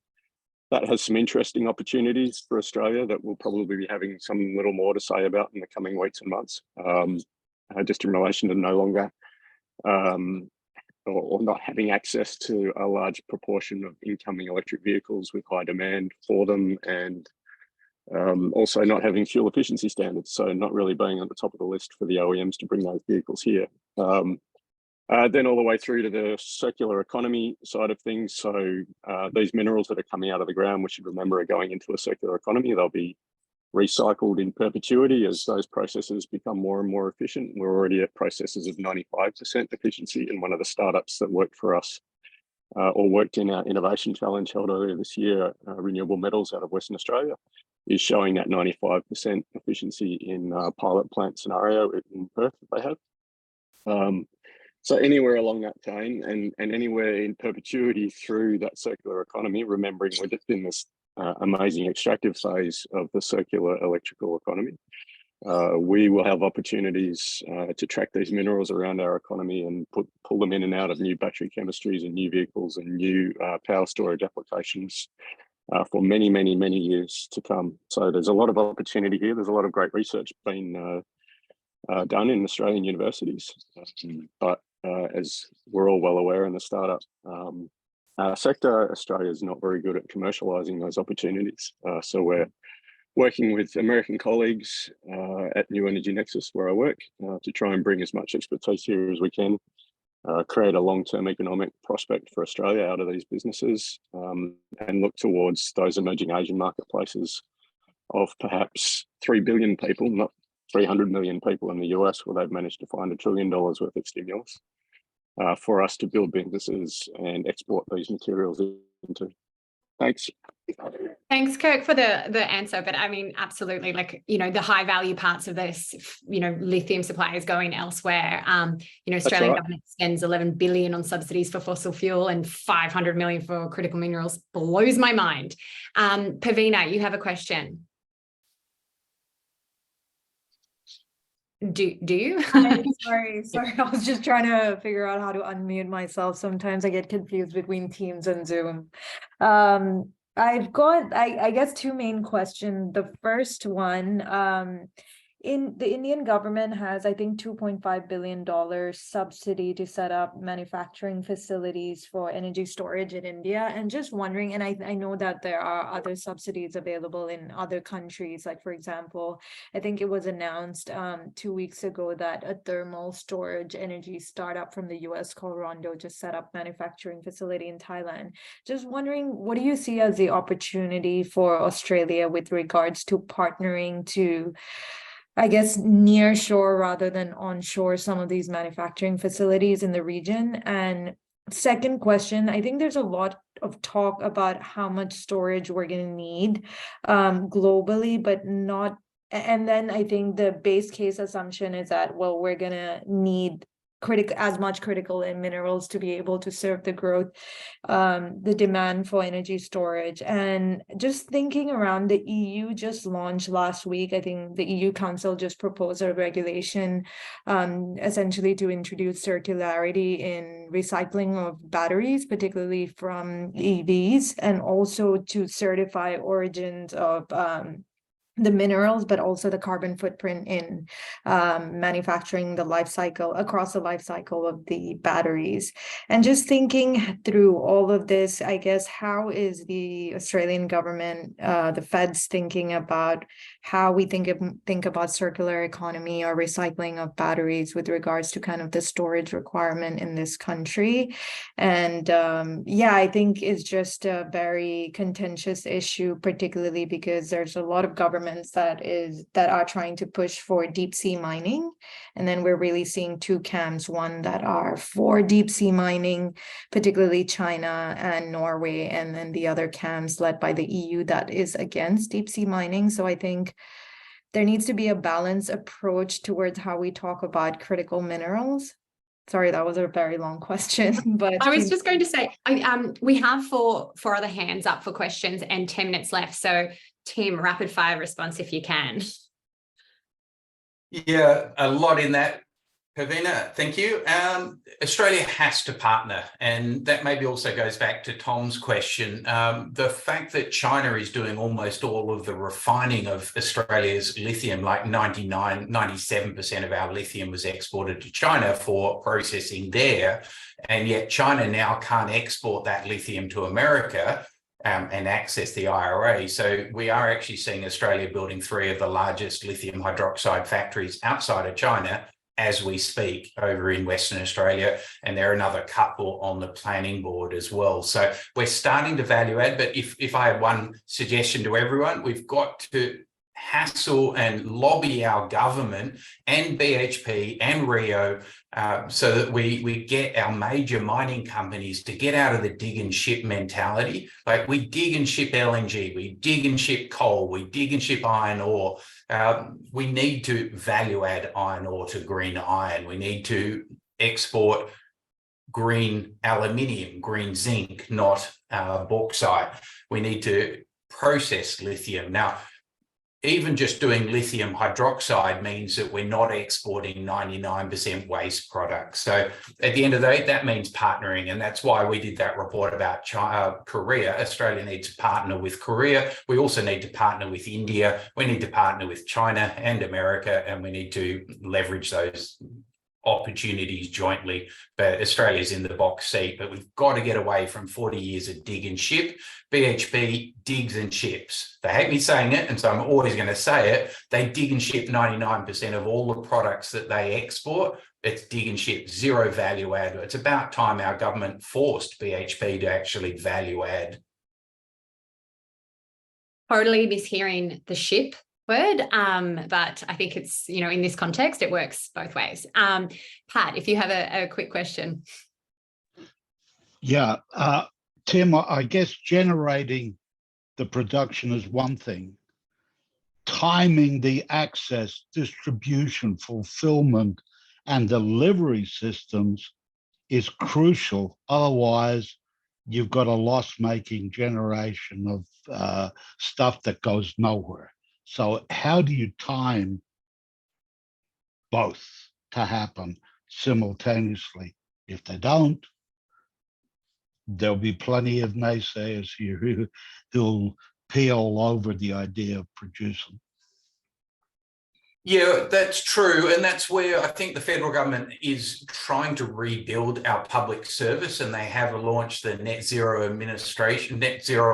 that has some interesting opportunities for Australia that we'll probably be having some little more to say about in the coming weeks and months, just in relation to no longer or not having access to a large proportion of incoming electric vehicles with high demand for them, and also not having fuel efficiency standards, so not really being at the top of the list for the OEMs to bring those vehicles here. Then all the way through to the circular economy side of things. So these minerals that are coming out of the ground, we should remember, are going into a circular economy. They'll be recycled in perpetuity as those processes become more and more efficient. We're already at processes of 95% efficiency, and one of the startups that worked for us or worked in our innovation challenge held earlier this year, Renewable Metals out of Western Australia, is showing that 95% efficiency in pilot plant scenario in Perth that they have. So anywhere along that chain and anywhere in perpetuity through that circular economy, remembering we're just in this amazing extractive phase of the circular electrical economy, we will have opportunities to track these minerals around our economy and pull them in and out of new battery chemistries and new vehicles and new power storage applications for many, many, many years to come. So there's a lot of opportunity here. There's a lot of great research being done in Australian universities, but as we're all well aware in the startup sector, Australia is not very good at commercialising those opportunities. So we're working with American colleagues at New Energy Nexus, where I work, to try and bring as much expertise here as we can, create a long-term economic prospect for Australia out of these businesses, and look towards those emerging Asian marketplaces of perhaps 3 billion people, not 300 million people in the US, where they've managed to find $1 trillion worth of stimulus for us to build businesses and export these materials into. Thanks. Thanks, Kirk, for the answer. But I mean, absolutely, like, you know, the high value parts of this, you know, lithium supply is going elsewhere. You know, Australian government spends 11 billion on subsidies for fossil fuel and 500 million for critical minerals. Blows my mind. Pavina, you have a question. Do you? Sorry. I was just trying to figure out how to unmute myself. Sometimes I get confused between Teams and Zoom. I've got, I guess, two main questions. The first one, in the Indian government has, I think, $2.5 billion subsidy to set up manufacturing facilities for energy storage in India. And just wondering, and I know that there are other subsidies available in other countries. Like, for example, I think it was announced 2 weeks ago that a thermal storage energy startup from the US called Rondo just set up manufacturing facility in Thailand. Just wondering, what do you see as the opportunity for Australia with regards to partnering to, I guess, near shore rather than onshore some of these manufacturing facilities in the region? And second question, I think there's a lot of talk about how much storage we're going to need globally, but not. And then I think the base case assumption is that, well, we're going to need as much critical minerals to be able to serve the growth, the demand for energy storage. And just thinking around, the EU just launched last week, I think the EU Council just proposed a regulation essentially to introduce circularity in recycling of batteries, particularly from EVs, and also to certify origins of the minerals, but also the carbon footprint in manufacturing the life cycle, across the life cycle of the batteries. And just thinking through all of this, I guess, how is the Australian government, the feds, thinking about how we think about circular economy or recycling of batteries with regards to kind of the storage requirement in this country? And yeah, I think it's just a very contentious issue, particularly because there's a lot of governments that are trying to push for deep sea mining, and then we're really seeing two camps, one that are for deep sea mining, particularly China and Norway, and then the other camps led by the EU that is against deep sea mining. So I think there needs to be a balanced approach towards how we talk about critical minerals. Sorry, that was a very long question, but I was just going to say, we have four other hands up for questions and 10 minutes left. So Tim, rapid fire response if you can. Yeah, a lot in that. Pavina, thank you. Australia has to partner, and that maybe also goes back to Tom's question. The fact that China is doing almost all of the refining of Australia's lithium, like 97% of our lithium was exported to China for processing there, and yet China now can't export that lithium to America and access the IRA. So we are actually seeing Australia building 3 of the largest lithium hydroxide factories outside of China as we speak over in Western Australia, and there are another couple on the planning board as well. So we're starting to value add, but if I had one suggestion to everyone, we've got to hassle and lobby our government and BHP and Rio so that we get our major mining companies to get out of the dig and ship mentality. Like, we dig and ship LNG, we dig and ship coal, we dig and ship iron ore. We need to value add iron ore to green iron. We need to export green aluminium, green zinc, not bauxite. We need to process lithium. Now, even just doing lithium hydroxide means that we're not exporting 99% waste products. So at the end of the day, that means partnering. And that's why we did that report about Korea. Australia needs to partner with Korea. We also need to partner with India. We need to partner with China and America, and we need to leverage those opportunities jointly. But Australia's in the box seat, but we've got to get away from 40 years of dig and ship. BHP digs and ships. They hate me saying it, and so I'm always going to say it. They dig and ship 99% of all the products that they export. It's dig and ship, zero value add. It's about time our government forced BHP to actually value add. Totally mishearing the ship word, but I think it's, in this context, it works both ways. Pat, if you have a quick question. Yeah, Tim, I guess generating the production is one thing. Timing the access, distribution, fulfillment, and delivery systems is crucial. Otherwise, you've got a loss-making generation of stuff that goes nowhere. So how do you time both to happen simultaneously? If they don't, there'll be plenty of naysayers here who'll peel over the idea of producing. Yeah, that's true. And that's where I think the federal government is trying to rebuild our public service, and they have launched the Net Zero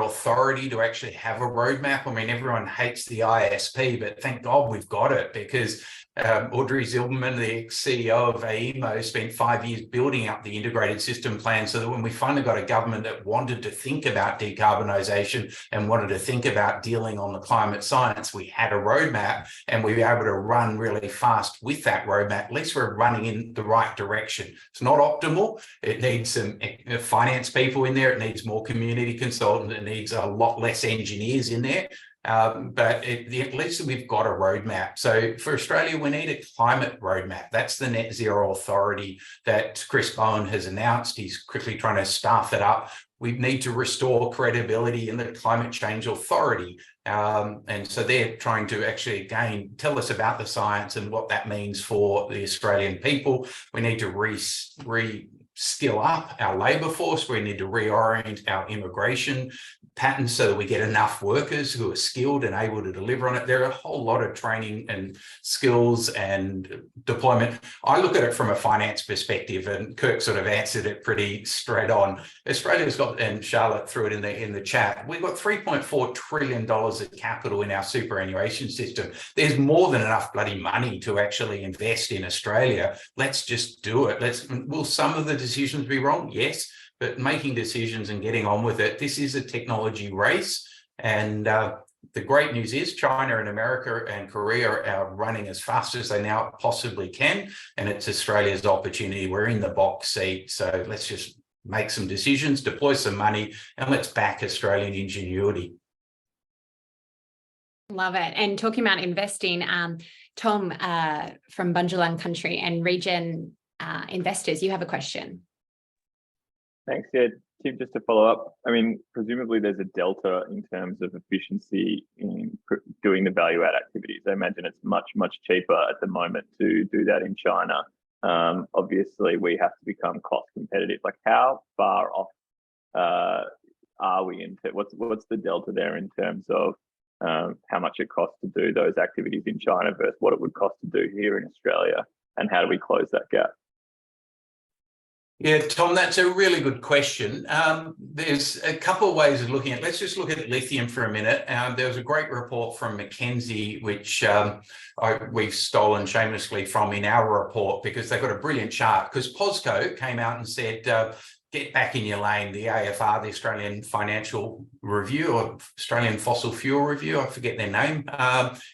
Authority to actually have a roadmap. I mean, everyone hates the ISP, but thank God we've got it, because Audrey Zilberman, the ex-CEO of AEMO, spent 5 years building up the integrated system plan so that when we finally got a government that wanted to think about decarbonisation and wanted to think about dealing on the climate science, we had a roadmap, and we were able to run really fast with that roadmap. At least we're running in the right direction. It's not optimal. It needs some finance people in there. It needs more community consultants. It needs a lot less engineers in there. But at least we've got a roadmap. So for Australia, we need a climate roadmap. That's the Net Zero Authority that Chris Bowen has announced. He's quickly trying to staff it up. We need to restore credibility in the Climate Change Authority. And so they're trying to actually, again, tell us about the science and what that means for the Australian people. We need to skill up our labour force. We need to reorient our immigration patterns so that we get enough workers who are skilled and able to deliver on it. There are a whole lot of training and skills and deployment. I look at it from a finance perspective, and Kirk sort of answered it pretty straight on. Australia's got, and Charlotte threw it in the chat, we've got $3.4 trillion of capital in our superannuation system. There's more than enough bloody money to actually invest in Australia. Let's just do it. Will some of the decisions be wrong? Yes. But making decisions and getting on with it, this is a technology race. And the great news is China and America and Korea are running as fast as they now possibly can. And it's Australia's opportunity. We're in the box seat. So let's just make some decisions, deploy some money, and let's back Australian ingenuity. Love it. And talking about investing, Tom from Bunjalung Country and Regen Investors, you have a question. Thanks, Ed. Tim, just to follow up, I mean, presumably there's a delta in terms of efficiency in doing the value add activities. I imagine it's much, much cheaper at the moment to do that in China Obviously, we have to become cost competitive. Like, how far off are we into what's the delta there in terms of how much it costs to do those activities in China versus what it would cost to do here in Australia, and how do we close that gap? Yeah, Tom, that's a really good question. There's a couple of ways of looking at it. Let's just look at lithium for a minute. There was a great report from McKinsey, which we've stolen shamelessly from in our report, because they've got a brilliant chart. Because POSCO came out and said, get back in your lane. The AFR, the Australian Financial Review, or Australian Fossil Fuel Review, I forget their name.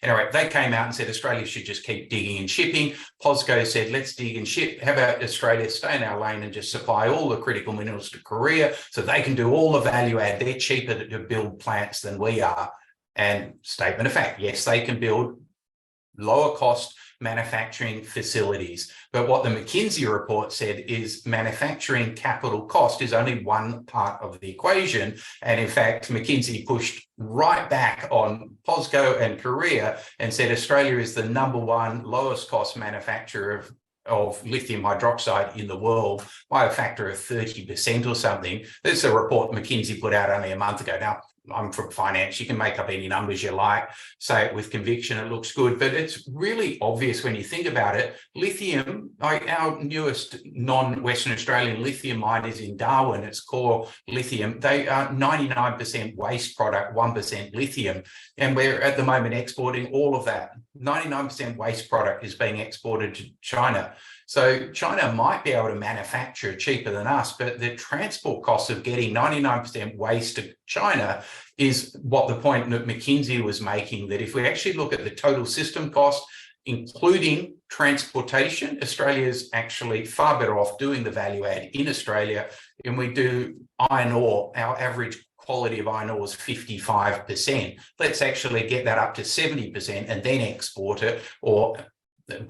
Anyway, they came out and said Australia should just keep digging and shipping. POSCO said, let's dig and ship. How about Australia stay in our lane and just supply all the critical minerals to Korea so they can do all the value add? They're cheaper to build plants than we are. And statement of fact, yes, they can build lower cost manufacturing facilities. But what the McKinsey report said is manufacturing capital cost is only one part of the equation. And in fact, McKinsey pushed right back on POSCO and Korea and said Australia is the #1 lowest cost manufacturer of lithium hydroxide in the world by a factor of 30% or something. This is a report McKinsey put out only a month ago. Now, I'm from finance. You can make up any numbers you like, say it with conviction, it looks good, but it's really obvious when you think about it. Lithium, like our newest non-Western Australian lithium mine is in Darwin, it's core lithium. They are 99% waste product, 1% lithium. And we're at the moment exporting all of that. 99% waste product is being exported to China. So China might be able to manufacture cheaper than us, but the transport costs of getting 99% waste to China is what the point that McKinsey was making, that if we actually look at the total system cost, including transportation, Australia is actually far better off doing the value add in Australia. And we do iron ore, our average quality of iron ore is 55%. Let's actually get that up to 70% and then export it, or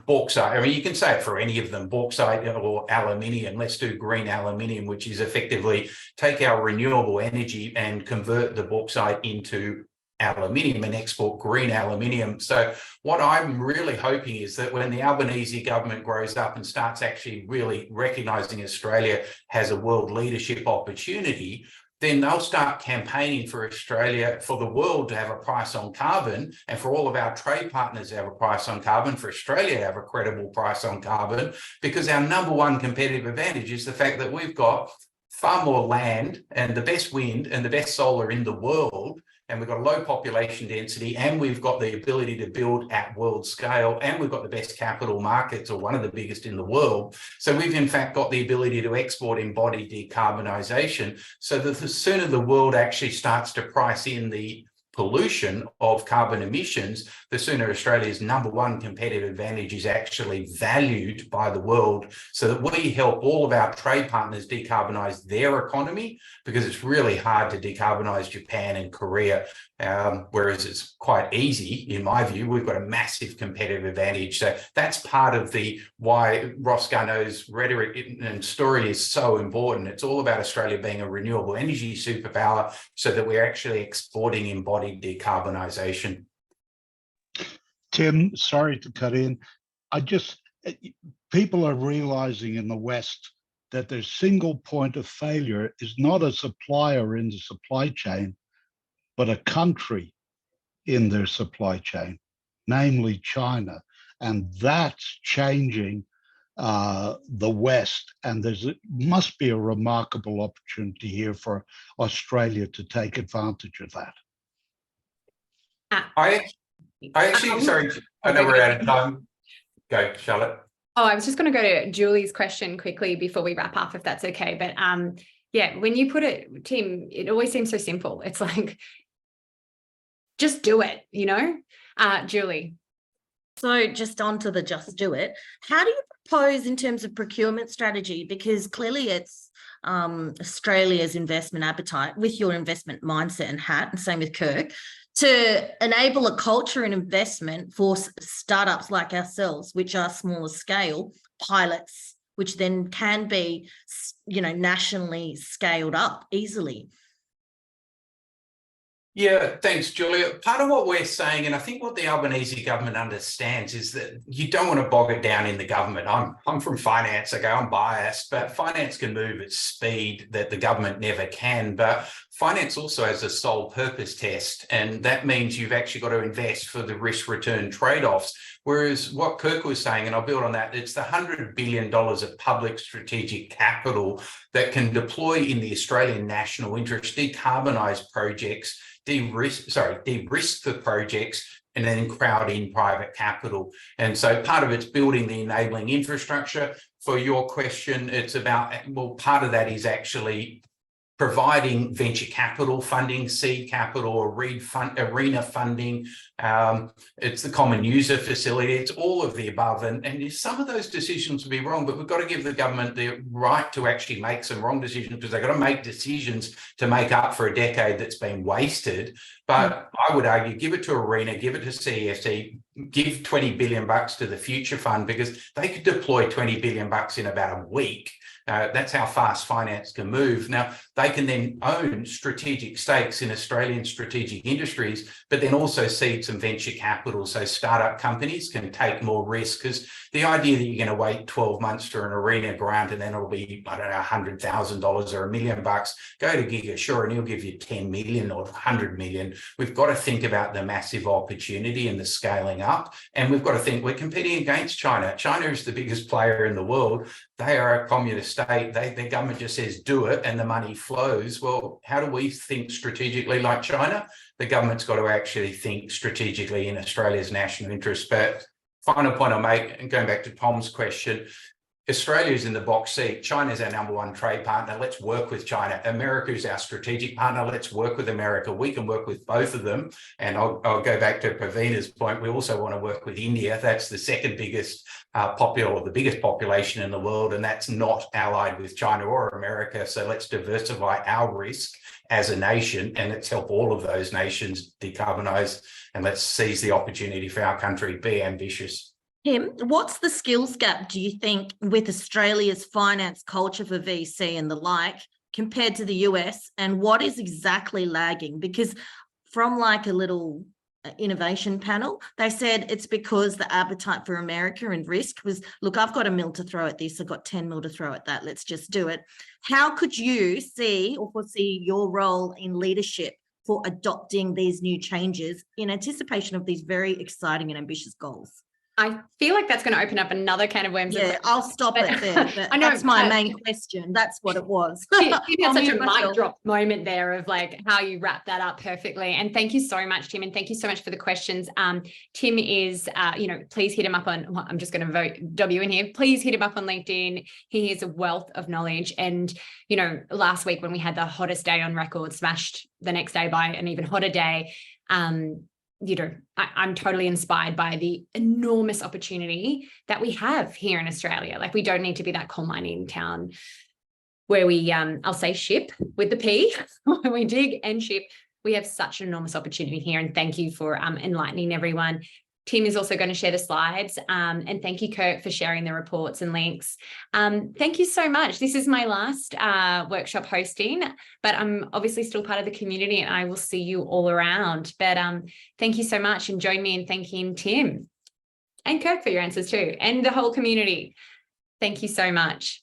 bauxite. I mean, you can say it for any of them, bauxite or aluminium. Let's do green aluminium, which is effectively take our renewable energy and convert the bauxite into aluminium and export green aluminium. So what I'm really hoping is that when the Albanese government grows up and starts actually really recognizing Australia has a world leadership opportunity, then they'll start campaigning for Australia, for the world to have a price on carbon, and for all of our trade partners to have a price on carbon, for Australia to have a credible price on carbon, because our #1 competitive advantage is the fact that we've got far more land and the best wind and the best solar in the world, and we've got a low population density, and we've got the ability to build at world scale, and we've got the best capital markets, or one of the biggest in the world. So we've in fact got the ability to export embodied decarbonisation, so that the sooner the world actually starts to price in the pollution of carbon emissions, the sooner Australia's #1 competitive advantage is actually valued by the world, so that we help all of our trade partners decarbonise their economy, because it's really hard to decarbonise Japan and Korea, whereas it's quite easy, in my view. We've got a massive competitive advantage. So that's part of the why Ross Garnaut's rhetoric and story is so important. It's all about Australia being a renewable energy superpower, so that we're actually exporting embodied decarbonisation. Tim, sorry to cut in. People are realizing in the West that their single point of failure is not a supplier in the supply chain, but a country in their supply chain, namely China. And that's changing the West. And must be a remarkable opportunity here for Australia to take advantage of that. I actually, sorry, I know we're out of time. Go, Charlotte. Oh, I was just going to go to Julie's question quickly before we wrap up, if that's okay. But yeah, when you put it, Tim, it always seems so simple. It's like, just do it, you know? Julie. So just onto the just do it. How do you propose in terms of procurement strategy? Because clearly it's Australia's investment appetite with your investment mindset and hat, and same with Kirk, to enable a culture and investment for startups like ourselves, which are smaller scale pilots, which then can be, you know, nationally scaled up easily. Yeah, thanks, Julia. Part of what we're saying, and I think what the Albanese government understands, is that you don't want to bog it down in the government. I'm from finance, okay, I'm biased, but finance can move at speed that the government never can. But finance also has a sole purpose test, and that means you've actually got to invest for the risk-return trade-offs. Whereas what Kirk was saying, and I'll build on that, it's the $100 billion of public strategic capital that can deploy in the Australian national interest, decarbonise projects, de-risk the projects, and then crowd in private capital. And so part of it's building the enabling infrastructure. For your question, it's about, well, part of that is actually providing venture capital funding, seed capital, arena funding. It's the common user facility. It's all of the above. And some of those decisions will be wrong, but we've got to give the government the right to actually make some wrong decisions, because they've got to make decisions to make up for a decade that's been wasted. But I would argue, give it to Arena, give it to CEFC, give 20 billion bucks to the Future Fund, because they could deploy 20 billion bucks in about a week. That's how fast finance can move. Now, they can then own strategic stakes in Australian strategic industries, but then also seed some venture capital so startup companies can take more risk. Because the idea that you're going to wait 12 months for an Arena grant and then it'll be, I don't know, $100,000 or $1 million bucks, go to GigaSure and he'll give you 10 million or 100 million. We've got to think about the massive opportunity and the scaling up. And we've got to think we're competing against China. China is the biggest player in the world. They are a communist state. The government just says, do it, and the money flows. Well, how do we think strategically like China? The government's got to actually think strategically in Australia's national interest. But final point I'll make, and going back to Tom's question, Australia is in the box seat. China's our number one trade partner. Let's work with China. America's our strategic partner. Let's work with America. We can work with both of them. And I'll go back to Praveena's point. We also want to work with India. That's the second biggest the biggest population in the world, and that's not allied with China or America. So let's diversify our risk as a nation, and let's help all of those nations decarbonize, and let's seize the opportunity for our country. Be ambitious. Tim, what's the skills gap, do you think, with Australia's finance culture for VC and the like compared to the US, and what is exactly lagging? Because from like a little innovation panel, they said it's because the appetite for America and risk was, look, I've got $1 million to throw at this, I've got 10 mil to throw at that, let's just do it. How could you see or foresee your role in leadership for adopting these new changes in anticipation of these very exciting and ambitious goals? I feel like that's going to open up another can of worms. Yeah, I'll stop it there. But I know that's my main question. That's what it was. You had such a mic drop moment there of like how you wrap that up perfectly. And thank you so much, Tim. And thank you so much for the questions. Tim is, please hit him up on, I'm just going to vote W in here. Please hit him up on LinkedIn. He is a wealth of knowledge. And, last week when we had the hottest day on record, smashed the next day by an even hotter day. I'm totally inspired by the enormous opportunity that we have here in Australia. Like, we don't need to be that coal mining town where we, I'll say ship with the P, when we dig and ship. We have such an enormous opportunity here. And thank you for enlightening everyone. Tim is also going to share the slides. And thank you, Kirk, for sharing the reports and links. Thank you so much. This is my last workshop hosting, but I'm obviously still part of the community and I will see you all around. But thank you so much, and join me in thanking Tim and Kirk for your answers too, and the whole community. Thank you so much.